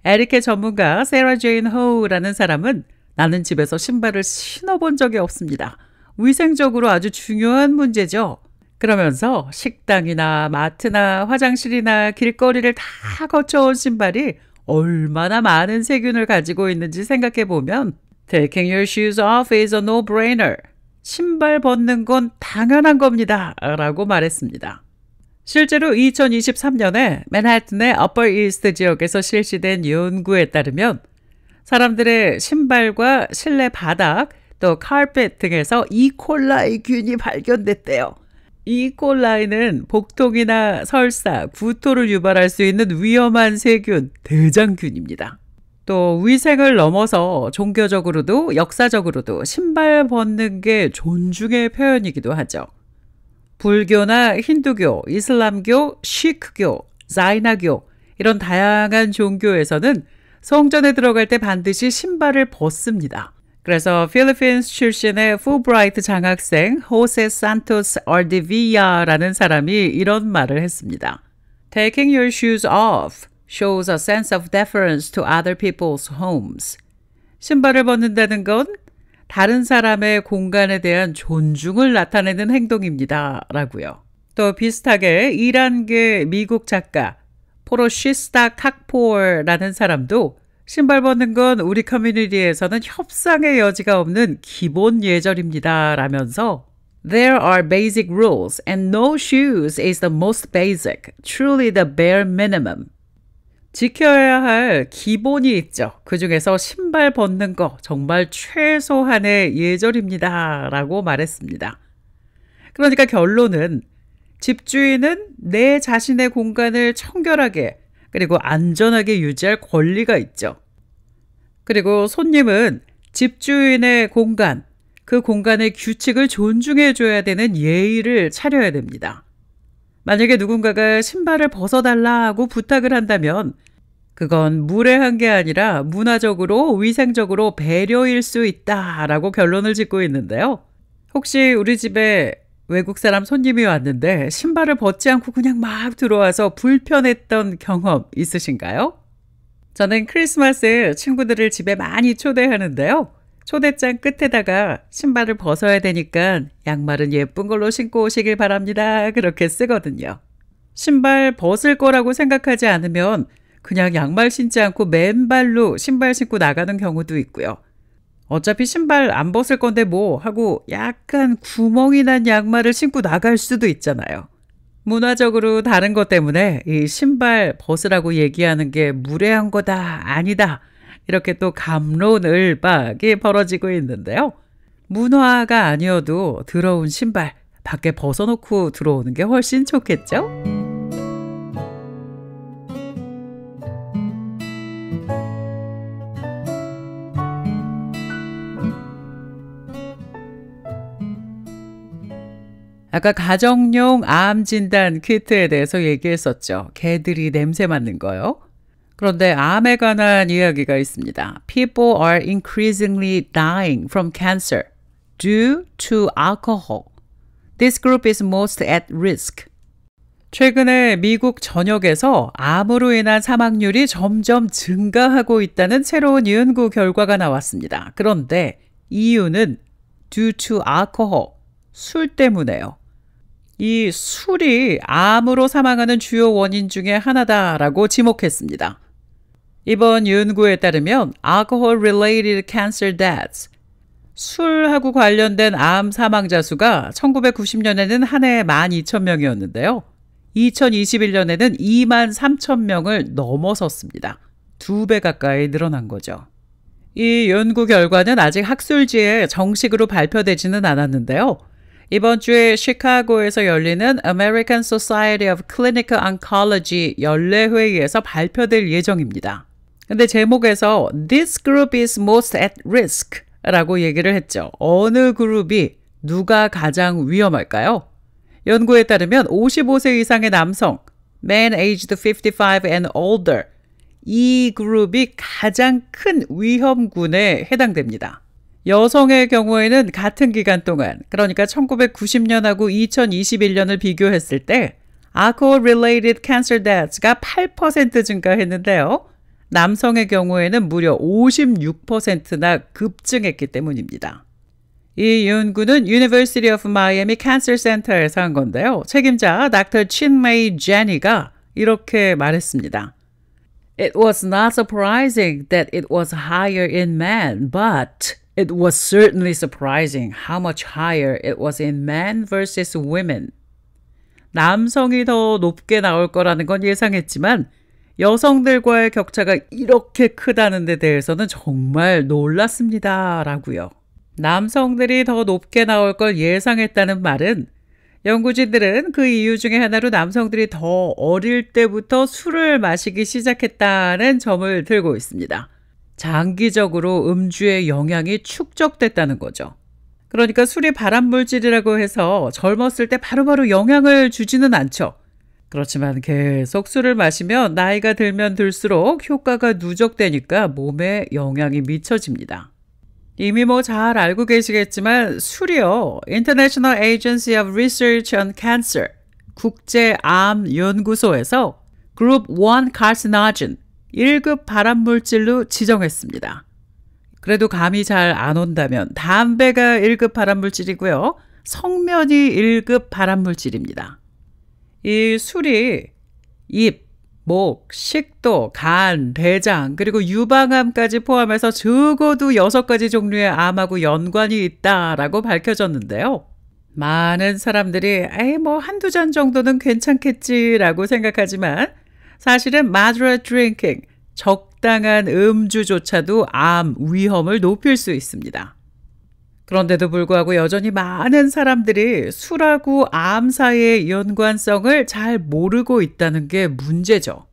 에리케 전문가 세라 제인 호우라는 사람은 나는 집에서 신발을 신어본 적이 없습니다. 위생적으로 아주 중요한 문제죠. 그러면서 식당이나 마트나 화장실이나 길거리를 다 거쳐온 신발이 얼마나 많은 세균을 가지고 있는지 생각해 보면 Taking your shoes off is a no-brainer. 신발 벗는 건 당연한 겁니다. 라고 말했습니다. 실제로 2023년에 맨하튼의 Upper East 지역에서 실시된 연구에 따르면 사람들의 신발과 실내 바닥 또 카펫 등에서 이콜라이 균이 발견됐대요. 이콜라이는 복통이나 설사, 구토를 유발할 수 있는 위험한 세균, 대장균입니다. 또 위생을 넘어서 종교적으로도 역사적으로도 신발 벗는 게 존중의 표현이기도 하죠. 불교나 힌두교, 이슬람교, 시크교, 자이나교 이런 다양한 종교에서는 성전에 들어갈 때 반드시 신발을 벗습니다. 그래서 필리핀스 출신의 풀브라이트 장학생 호세 산토스 알디비아라는 사람이 이런 말을 했습니다. Taking your shoes off shows a sense of deference to other people's homes. 신발을 벗는다는 건 다른 사람의 공간에 대한 존중을 나타내는 행동입니다. 라고요. 또 비슷하게 이란계 미국 작가 포로시스타 칵포어라는 사람도 신발 벗는 건 우리 커뮤니티에서는 협상의 여지가 없는 기본 예절입니다. 라면서 There are basic rules and no shoes is the most basic, truly the bare minimum. 지켜야 할 기본이 있죠. 그중에서 신발 벗는 거 정말 최소한의 예절입니다. 라고 말했습니다. 그러니까 결론은 집주인은 내 자신의 공간을 청결하게 그리고 안전하게 유지할 권리가 있죠. 그리고 손님은 집주인의 공간, 그 공간의 규칙을 존중해 줘야 되는 예의를 차려야 됩니다. 만약에 누군가가 신발을 벗어달라고 부탁을 한다면 그건 무례한 게 아니라 문화적으로 위생적으로 배려일 수 있다라고 결론을 짓고 있는데요. 혹시 우리 집에 외국 사람 손님이 왔는데 신발을 벗지 않고 그냥 막 들어와서 불편했던 경험 있으신가요? 저는 크리스마스에 친구들을 집에 많이 초대하는데요. 초대장 끝에다가 신발을 벗어야 되니까 양말은 예쁜 걸로 신고 오시길 바랍니다. 그렇게 쓰거든요. 신발 벗을 거라고 생각하지 않으면 그냥 양말 신지 않고 맨발로 신발 신고 나가는 경우도 있고요. 어차피 신발 안 벗을 건데 뭐 하고 약간 구멍이 난 양말을 신고 나갈 수도 있잖아요. 문화적으로 다른 것 때문에 이 신발 벗으라고 얘기하는 게 무례한 거다, 아니다. 이렇게 또 갑론을박이 벌어지고 있는데요. 문화가 아니어도 더러운 신발 밖에 벗어놓고 들어오는 게 훨씬 좋겠죠? 아까 가정용 암 진단 키트에 대해서 얘기했었죠. 개들이 냄새 맡는 거요. 그런데 암에 관한 이야기가 있습니다. People are increasingly dying from cancer due to alcohol. This group is most at risk. 최근에 미국 전역에서 암으로 인한 사망률이 점점 증가하고 있다는 새로운 연구 결과가 나왔습니다. 그런데 이유는 due to alcohol, 술 때문에요. 이 술이 암으로 사망하는 주요 원인 중에 하나다라고 지목했습니다. 이번 연구에 따르면 Alcohol-related cancer deaths, 술하고 관련된 암 사망자 수가 1990년에는 한 해에 12,000명이었는데요. 2021년에는 23,000명을 넘어섰습니다. 2배 가까이 늘어난 거죠. 이 연구 결과는 아직 학술지에 정식으로 발표되지는 않았는데요. 이번 주에 시카고에서 열리는 American Society of Clinical Oncology 연례회의에서 발표될 예정입니다. 근데 제목에서 This group is most at risk 라고 얘기를 했죠. 어느 그룹이 누가 가장 위험할까요? 연구에 따르면 55세 이상의 남성, men aged 55 and older, 이 그룹이 가장 큰 위험군에 해당됩니다. 여성의 경우에는 같은 기간 동안, 그러니까 1990년하고 2021년을 비교했을 때 alcohol-related cancer deaths가 8% 증가했는데요. 남성의 경우에는 무려 56%나 급증했기 때문입니다. 이 연구는 University of Miami Cancer Center에서 한 건데요. 책임자 Dr. Chinmay Jani가 이렇게 말했습니다. It was not surprising that it was higher in men, but it was certainly surprising how much higher it was in men versus women. 남성이 더 높게 나올 거라는 건 예상했지만 여성들과의 격차가 이렇게 크다는 데 대해서는 정말 놀랐습니다. 라고요. 남성들이 더 높게 나올 걸 예상했다는 말은 연구진들은 그 이유 중에 하나로 남성들이 더 어릴 때부터 술을 마시기 시작했다는 점을 들고 있습니다. 장기적으로 음주의 영향이 축적됐다는 거죠. 그러니까 술이 발암물질이라고 해서 젊었을 때 바로바로 영향을 주지는 않죠. 그렇지만 계속 술을 마시면 나이가 들면 들수록 효과가 누적되니까 몸에 영향이 미쳐집니다. 이미 잘 알고 계시겠지만 술이요. International Agency of Research on Cancer, 국제암연구소에서 그룹 1 carcinogen, 1급 발암물질로 지정했습니다. 그래도 감이 잘 안 온다면 담배가 1급 발암물질이고요. 성면이 1급 발암물질입니다. 이 술이 입, 목, 식도, 간, 대장, 그리고 유방암까지 포함해서 적어도 6가지 종류의 암하고 연관이 있다라고 밝혀졌는데요. 많은 사람들이 한두 잔 정도는 괜찮겠지라고 생각하지만 사실은 moderate drinking, 적당한 음주조차도 암 위험을 높일 수 있습니다. 그런데도 불구하고 여전히 많은 사람들이 술하고 암 사이의 연관성을 잘 모르고 있다는 게 문제죠.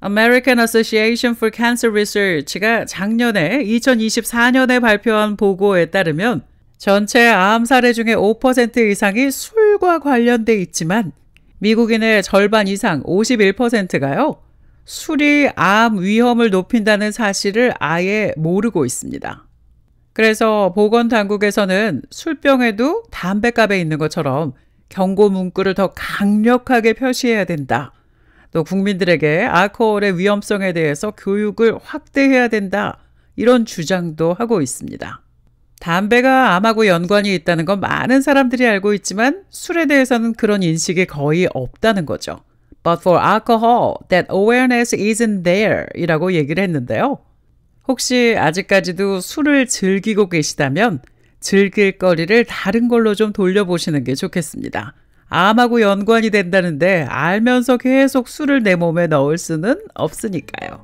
American Association for Cancer Research가 작년에 2024년에 발표한 보고에 따르면 전체 암 사례 중에 5% 이상이 술과 관련돼 있지만 미국인의 절반 이상 51%가요. 술이 암 위험을 높인다는 사실을 아예 모르고 있습니다. 그래서 보건당국에서는 술병에도 담뱃갑에 있는 것처럼 경고 문구를 더 강력하게 표시해야 된다. 또 국민들에게 알코올의 위험성에 대해서 교육을 확대해야 된다. 이런 주장도 하고 있습니다. 담배가 암하고 연관이 있다는 건 많은 사람들이 알고 있지만 술에 대해서는 그런 인식이 거의 없다는 거죠. But for alcohol, that awareness isn't there 이라고 얘기를 했는데요. 혹시 아직까지도 술을 즐기고 계시다면 즐길 거리를 다른 걸로 좀 돌려보시는 게 좋겠습니다. 암하고 연관이 된다는데 알면서 계속 술을 내 몸에 넣을 수는 없으니까요.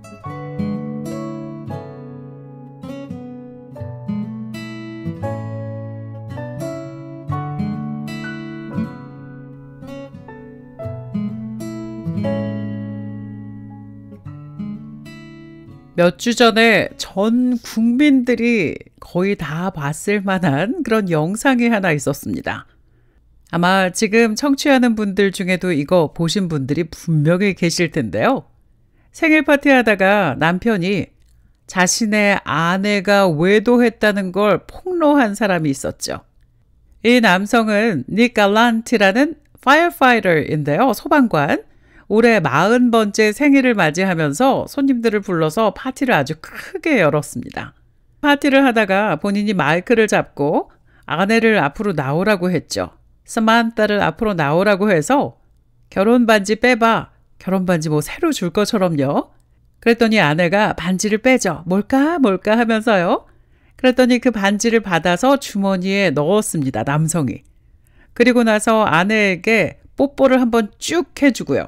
몇 주 전에 전 국민들이 거의 다 봤을 만한 그런 영상이 하나 있었습니다. 아마 지금 청취하는 분들 중에도 이거 보신 분들이 분명히 계실 텐데요. 생일 파티 하다가 남편이 자신의 아내가 외도했다는 걸 폭로한 사람이 있었죠. 이 남성은 닉 갈란티라는 firefighter인데요. 소방관. 올해 40번째 생일을 맞이하면서 손님들을 불러서 파티를 아주 크게 열었습니다. 파티를 하다가 본인이 마이크를 잡고 아내를 앞으로 나오라고 했죠. 서만타를 앞으로 나오라고 해서 결혼 반지 빼봐. 결혼 반지 새로 줄 것처럼요. 그랬더니 아내가 반지를 빼죠. 뭘까 하면서요. 그랬더니 그 반지를 받아서 주머니에 넣었습니다. 남성이. 그리고 나서 아내에게 뽀뽀를 한번 쭉 해주고요.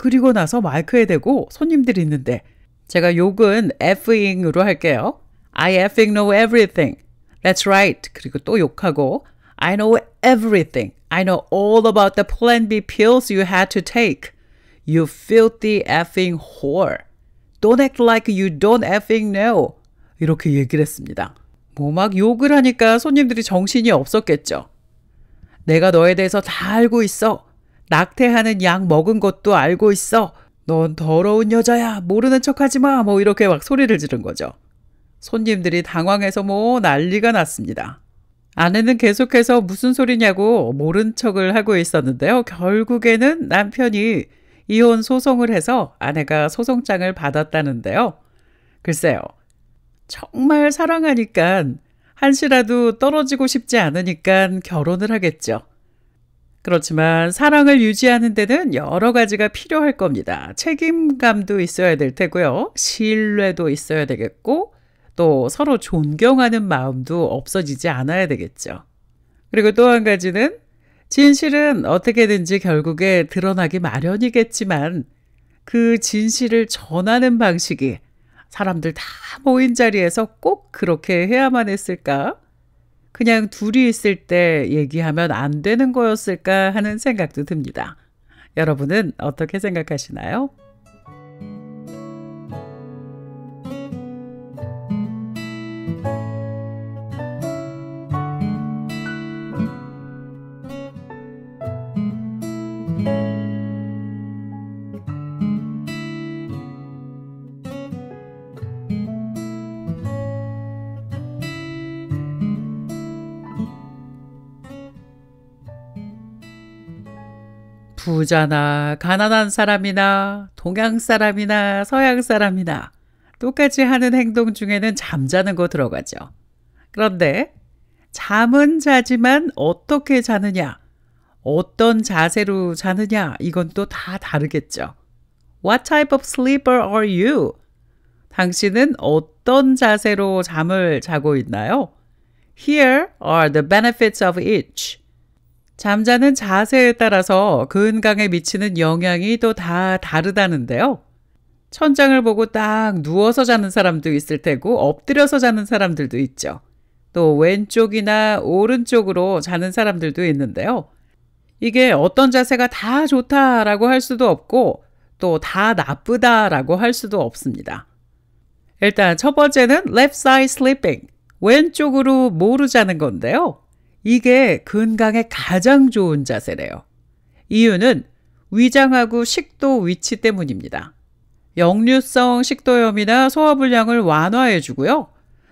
그리고 나서 마이크에 대고 손님들이 있는데 제가 욕은 effing으로 할게요. I effing know everything. That's right. 그리고 또 욕하고 I know everything. I know all about the Plan B pills you had to take. You filthy effing whore. Don't act like you don't effing know. 이렇게 얘기를 했습니다. 막 욕을 하니까 손님들이 정신이 없었겠죠. 내가 너에 대해서 다 알고 있어. 낙태하는 약 먹은 것도 알고 있어. 넌 더러운 여자야. 모르는 척하지 마. 뭐 이렇게 막 소리를 지른 거죠. 손님들이 당황해서 뭐 난리가 났습니다. 아내는 계속해서 무슨 소리냐고 모른 척을 하고 있었는데요. 결국에는 남편이 이혼 소송을 해서 아내가 소송장을 받았다는데요. 글쎄요. 정말 사랑하니까 한시라도 떨어지고 싶지 않으니까 결혼을 하겠죠. 그렇지만 사랑을 유지하는 데는 여러 가지가 필요할 겁니다. 책임감도 있어야 될 테고요. 신뢰도 있어야 되겠고 또 서로 존경하는 마음도 없어지지 않아야 되겠죠. 그리고 또 한 가지는 진실은 어떻게든지 결국에 드러나기 마련이겠지만 그 진실을 전하는 방식이 사람들 다 모인 자리에서 꼭 그렇게 해야만 했을까? 그냥 둘이 있을 때 얘기하면 안 되는 거였을까 하는 생각도 듭니다. 여러분은 어떻게 생각하시나요? 부자나 가난한 사람이나 동양 사람이나 서양 사람이나 똑같이 하는 행동 중에는 잠자는 거 들어가죠. 그런데 잠은 자지만 어떻게 자느냐, 어떤 자세로 자느냐 이건 또 다 다르겠죠. What type of sleeper are you? 당신은 어떤 자세로 잠을 자고 있나요? Here are the benefits of each. 잠자는 자세에 따라서 건강에 미치는 영향이 또 다 다르다는데요. 천장을 보고 딱 누워서 자는 사람도 있을 테고 엎드려서 자는 사람들도 있죠. 또 왼쪽이나 오른쪽으로 자는 사람들도 있는데요. 이게 어떤 자세가 다 좋다라고 할 수도 없고 또 다 나쁘다라고 할 수도 없습니다. 일단 첫 번째는 left side sleeping, 왼쪽으로 모루 자는 건데요. 이게 건강에 가장 좋은 자세래요. 이유는 위장하고 식도 위치 때문입니다. 역류성 식도염이나 소화불량을 완화해 주고요.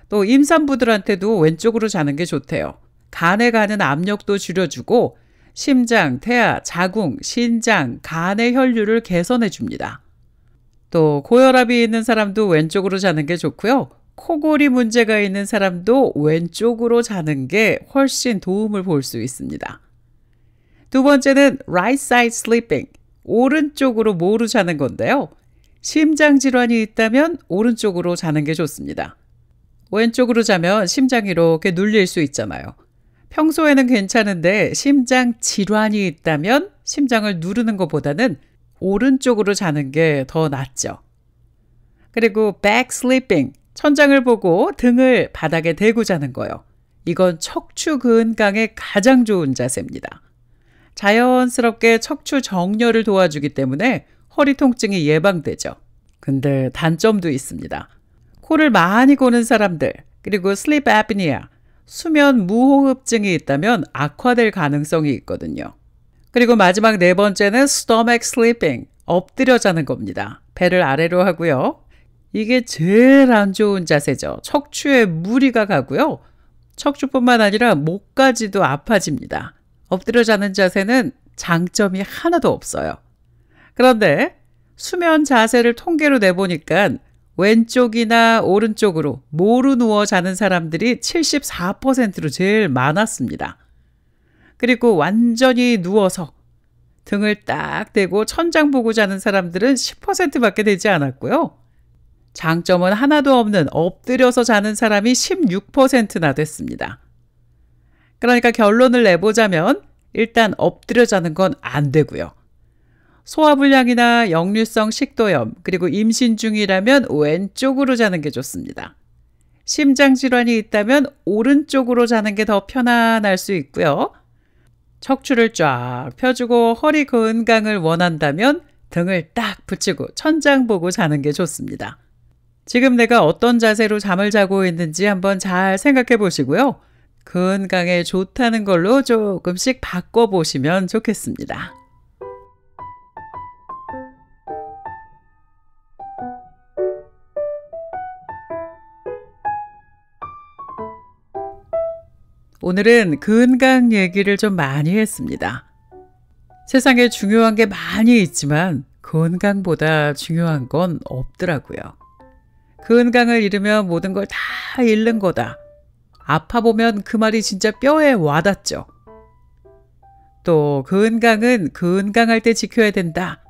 또 임산부들한테도 왼쪽으로 자는 게 좋대요. 간에 가는 압력도 줄여주고 심장, 태아, 자궁, 신장, 간의 혈류를 개선해 줍니다. 또 고혈압이 있는 사람도 왼쪽으로 자는 게 좋고요. 코골이 문제가 있는 사람도 왼쪽으로 자는 게 훨씬 도움을 볼 수 있습니다. 두 번째는 right side sleeping, 오른쪽으로 모루 자는 건데요. 심장 질환이 있다면 오른쪽으로 자는 게 좋습니다. 왼쪽으로 자면 심장이 이렇게 눌릴 수 있잖아요. 평소에는 괜찮은데 심장 질환이 있다면 심장을 누르는 것보다는 오른쪽으로 자는 게 더 낫죠. 그리고 back sleeping, 천장을 보고 등을 바닥에 대고 자는 거요. 이건 척추 건강에 가장 좋은 자세입니다. 자연스럽게 척추 정렬을 도와주기 때문에 허리 통증이 예방되죠. 근데 단점도 있습니다. 코를 많이 고는 사람들, 그리고 sleep apnea, 수면 무호흡증이 있다면 악화될 가능성이 있거든요. 그리고 마지막 네 번째는 stomach sleeping, 엎드려 자는 겁니다. 배를 아래로 하고요. 이게 제일 안 좋은 자세죠. 척추에 무리가 가고요. 척추뿐만 아니라 목까지도 아파집니다. 엎드려 자는 자세는 장점이 하나도 없어요. 그런데 수면 자세를 통계로 내보니까 왼쪽이나 오른쪽으로 모루 누워 자는 사람들이 74%로 제일 많았습니다. 그리고 완전히 누워서 등을 딱 대고 천장 보고 자는 사람들은 10%밖에 되지 않았고요. 장점은 하나도 없는 엎드려서 자는 사람이 16%나 됐습니다. 그러니까 결론을 내보자면 일단 엎드려 자는 건 안 되고요. 소화불량이나 역류성 식도염, 그리고 임신 중이라면 왼쪽으로 자는 게 좋습니다. 심장질환이 있다면 오른쪽으로 자는 게 더 편안할 수 있고요. 척추를 쫙 펴주고 허리 건강을 원한다면 등을 딱 붙이고 천장 보고 자는 게 좋습니다. 지금 내가 어떤 자세로 잠을 자고 있는지 한번 잘 생각해 보시고요. 건강에 좋다는 걸로 조금씩 바꿔보시면 좋겠습니다. 오늘은 건강 얘기를 좀 많이 했습니다. 세상에 중요한 게 많이 있지만 건강보다 중요한 건 없더라고요. 건강을 잃으면 모든 걸 다 잃는 거다. 아파보면 그 말이 진짜 뼈에 와닿죠. 또 건강은 건강할 때 지켜야 된다.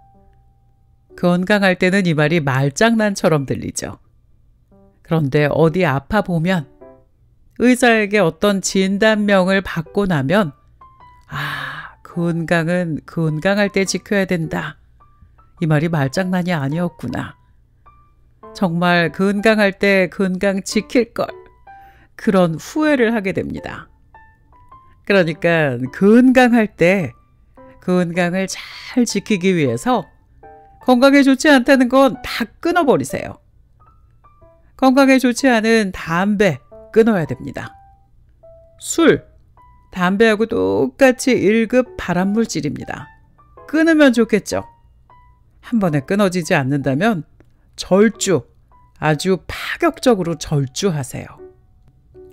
건강할 때는 이 말이 말장난처럼 들리죠. 그런데 어디 아파보면 의사에게 어떤 진단명을 받고 나면 건강은 건강할 때 지켜야 된다. 이 말이 말장난이 아니었구나. 정말 건강할 때 건강 지킬 걸. 그런 후회를 하게 됩니다. 그러니까 건강할 때 건강을 잘 지키기 위해서 건강에 좋지 않다는 건 다 끊어버리세요. 건강에 좋지 않은 담배 끊어야 됩니다. 술, 담배하고 똑같이 1급 발암물질입니다. 끊으면 좋겠죠. 한 번에 끊어지지 않는다면 절주, 아주 파격적으로 절주하세요.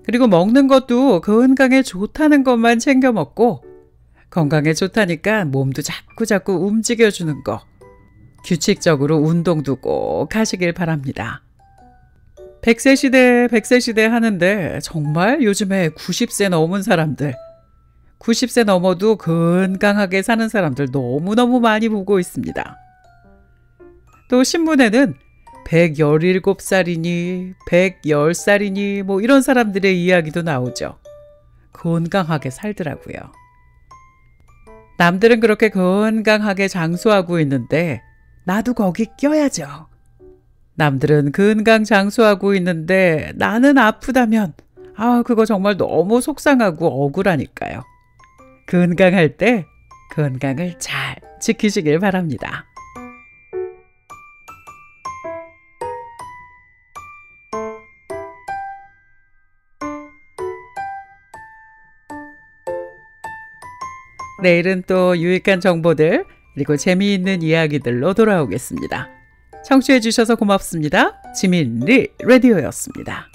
그리고 먹는 것도 건강에 좋다는 것만 챙겨 먹고 건강에 좋다니까 몸도 자꾸 움직여주는 거. 규칙적으로 운동도 꼭 하시길 바랍니다. 100세 시대 하는데 정말 요즘에 90세 넘은 사람들, 90세 넘어도 건강하게 사는 사람들 너무너무 많이 보고 있습니다. 또 신문에는 117살이니 110살이니 뭐 이런 사람들의 이야기도 나오죠. 건강하게 살더라고요. 남들은 그렇게 건강하게 장수하고 있는데 나도 거기 껴야죠. 남들은 건강 장수하고 있는데 나는 아프다면 그거 정말 너무 속상하고 억울하니까요. 건강할 때 건강을 잘 지키시길 바랍니다. 내일은 또 유익한 정보들 그리고 재미있는 이야기들로 돌아오겠습니다. 청취해 주셔서 고맙습니다. 지민리 라디오였습니다.